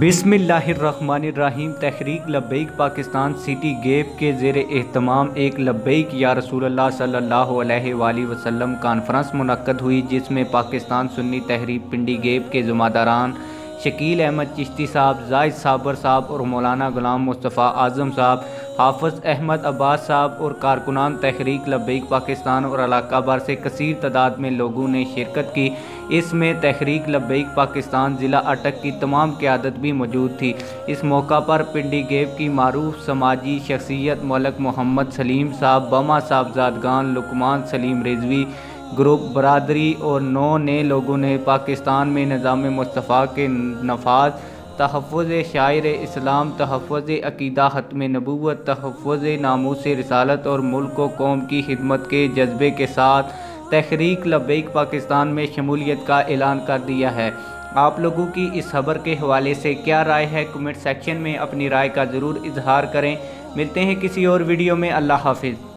बिस्मिल्लाहिर्रहमानिर्रहीम। तहरीक लब्बैक Pakistan city gap के ज़ेर एहतमाम एक लब्बैक या रसूलल्लाह सल्लल्लाहु अलैहि वसल्लम कॉन्फ्रेंस मुनक्कद हुई, जिसमें पाकिस्तान सुन्नी तहरीक पिंडी गेप के ज़िम्मेदारान शकील अहमद चिश्ती साहब, जाहिद साबर साहब और मौलाना गुलाम मुस्तफ़ा आज़म साहब, हाफ़िज़ अहमद अब्बास साहब और कारकुनान तहरीक लब्बैक पाकिस्तान और इलाका भर से कसीर तादाद में लोगों ने शिरकत की। इसमें तहरीक लब्बैक पाकिस्तान ज़िला अटक की तमाम क़यादत भी मौजूद थी। इस मौका पर पिंडी गेप की मारूफ समाजी शख्सियत मौलक मोहम्मद सलीम साहब, बमा साहबजादगान, लुकमान सलीम रिजवी ग्रुप बरादरी और 9 नए लोगों ने पाकिस्तान में निज़ाम मुस्तफ़ा के नफाज, तहफ़्फ़ुज़ शाइर इस्लाम, तहफ़्फ़ुज़ अक़ीदा, ख़त्म नबूवत, तहफ़्फ़ुज़ नामूस रिसालत और मुल्क व कौम की खिदमत के जज्बे के साथ तहरीक लब्बैक पाकिस्तान में शमूलियत का ऐलान कर दिया है। आप लोगों की इस खबर के हवाले से क्या राय है? कमेंट सेक्शन में अपनी राय का ज़रूर इजहार करें। मिलते हैं किसी और वीडियो में। अल्लाह हाफ़िज़।